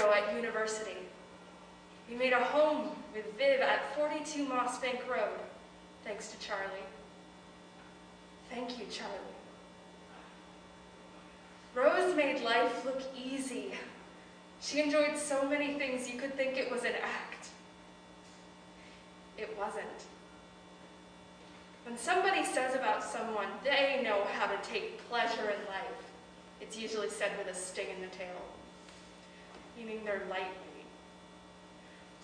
ago at university. We made a home with Viv at 42 Moss Bank Road, thanks to Charlie. Thank you, Charlie. Rose made life look easy. She enjoyed so many things you could think it was an act. It wasn't. When somebody says about someone they know how to take pleasure in life, it's usually said with a sting in the tail, meaning they're lightweight.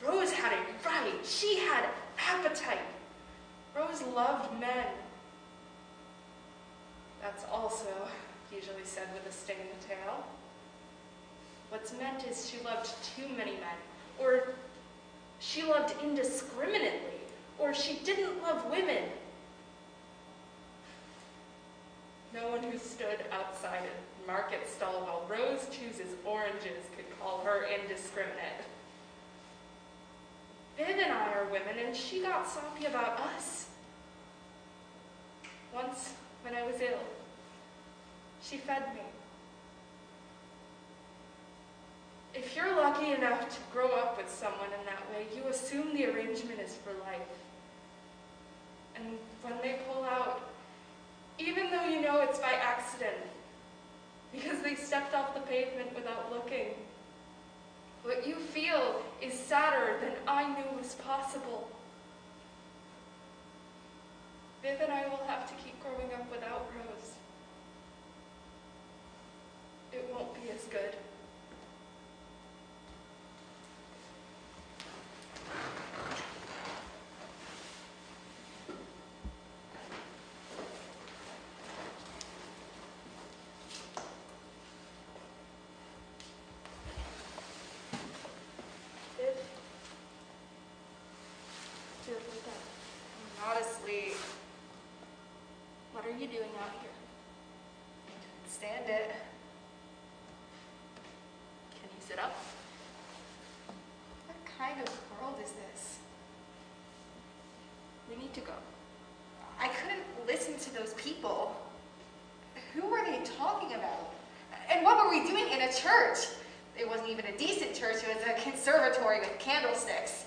Rose had it right. She had appetite. Rose loved men. That's also usually said with a sting in the tail. What's meant is she loved too many men, or she loved indiscriminately, or she didn't love women. No one who stood outside a market stall while Rose chooses oranges could call her indiscriminate. Viv and I are women, and she got soppy about us. Once, when I was ill, she fed me. If you're lucky enough to grow up with someone in that way, you assume the arrangement is for life. And when they pull out, even though you know it's by accident, because they stepped off the pavement without looking, what you feel is sadder than I knew was possible. Viv and I will have to keep growing up without Rose. It won't be as good. Honestly, what are you doing out here? Stand it. Can you sit up? What kind of world is this? We need to go. I couldn't listen to those people. Who were they talking about? And what were we doing in a church? It wasn't even a decent church, it was a conservatory with candlesticks.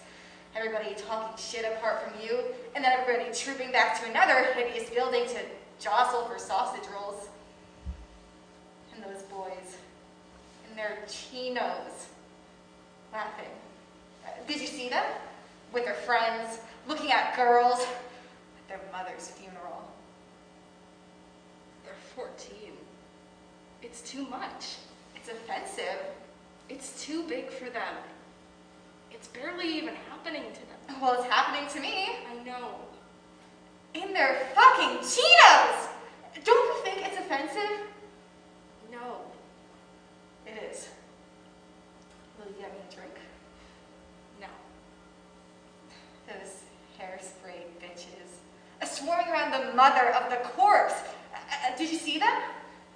Everybody talking shit apart from you, and then everybody trooping back to another hideous building to jostle for sausage rolls. And those boys, in their chinos, laughing. Did you see them? With their friends, looking at girls, at their mother's funeral. They're 14. It's too much. It's offensive. It's too big for them. It's barely even happening to them. Well, it's happening to me. I know. In their fucking chinos! Don't you think it's offensive? No. It is. Will you get me a drink? No. Those hairspray bitches. Swarming around the mother of the corpse. Did you see them?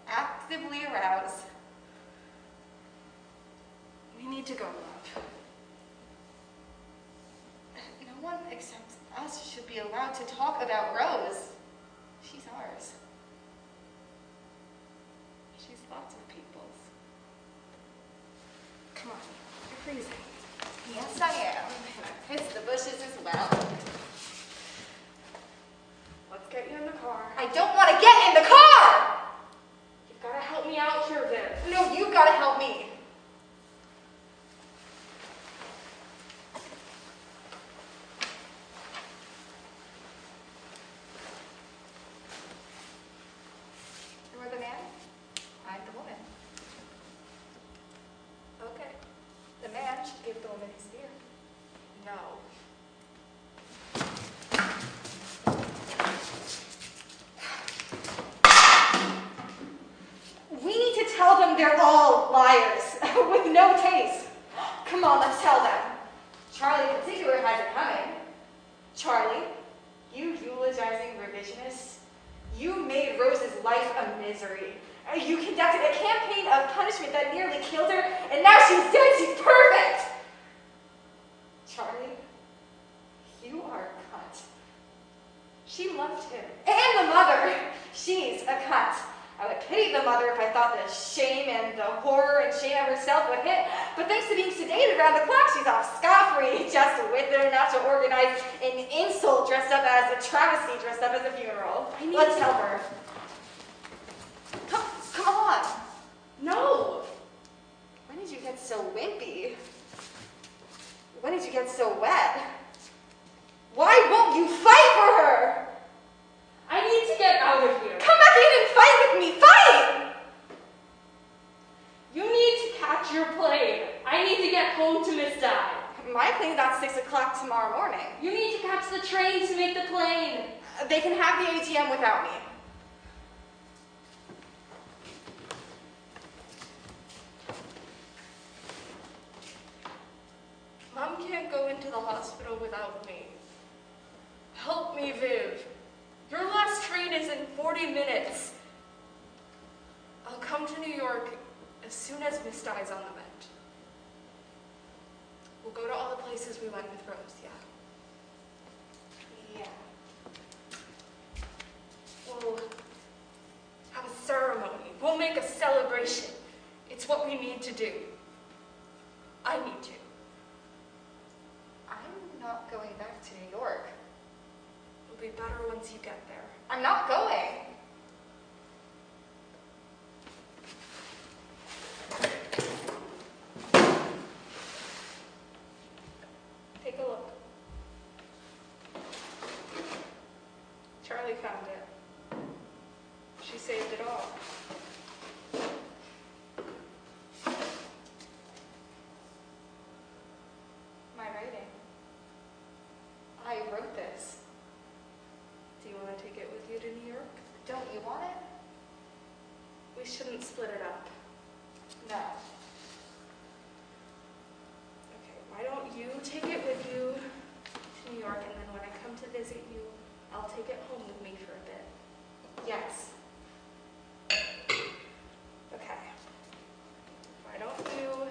Actively aroused. We need to go, love. No one except us should be allowed to talk about Rose. She's ours. She's lots of people's. Come on, you're freezing. Yes, I am. It's the bushes as well. Let's get you in the car. I don't want to get in the car! You've got to help me out here, Viv. No, you've got to help me. You're the man? I'm the woman. Okay. The man should give the woman his beer. No. We need to tell them they're all liars, with no taste. Come on, let's tell them. Charlie in particular has it coming. Charlie, you eulogizing revisionist, you made Rose's life a misery. You conducted a campaign of punishment that nearly killed her, and now she's dead, she's perfect! Charlie, you are a cunt. She loved him, and the mother. She's a cunt. I would pity pity the mother if I thought the shame and the horror and shame of herself would hit. But thanks to being sedated around the clock, she's off scot-free, just with it enough to organize an insult dressed up as a travesty, dressed up as a funeral. Let's help her. Come on. No! When did you get so wimpy? When did you get so wet? Why won't you fight for her? I need to get out of here. Come back in and fight with me. Fight! You need to catch your plane. I need to get home to Miss Di. My plane's at 6 o'clock tomorrow morning. You need to catch the train to make the plane. They can have the ATM without me. Mom can't go into the hospital without me. Help me, Viv. Your last train is in 40 minutes. I'll come to New York as soon as Miss Di's on the mend. We'll go to all the places we went with Rose, yeah? Yeah. We'll have a ceremony. We'll make a celebration. It's what we need to do. I need to. I'm not going back to New York. It'll be better once you get there. I'm not going. Take a look. Charlie found it. She saved it all. My writing. I wrote this. Do you want to take it with you to New York? Don't you want it? We shouldn't split it up. No. Okay, why don't you take it with you to New York, and then when I come to visit you, I'll take it home with me for a bit. Yes. Okay. Why don't you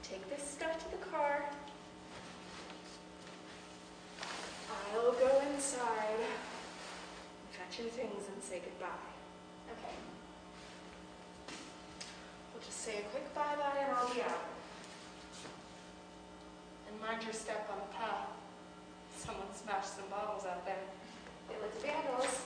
take this stuff to the car? I'll go inside, fetch your things, and say goodbye. Okay. We'll just say a quick bye-bye and I'll be out. And mind your step on the path. Someone smashed some bottles out there. They looked vandals.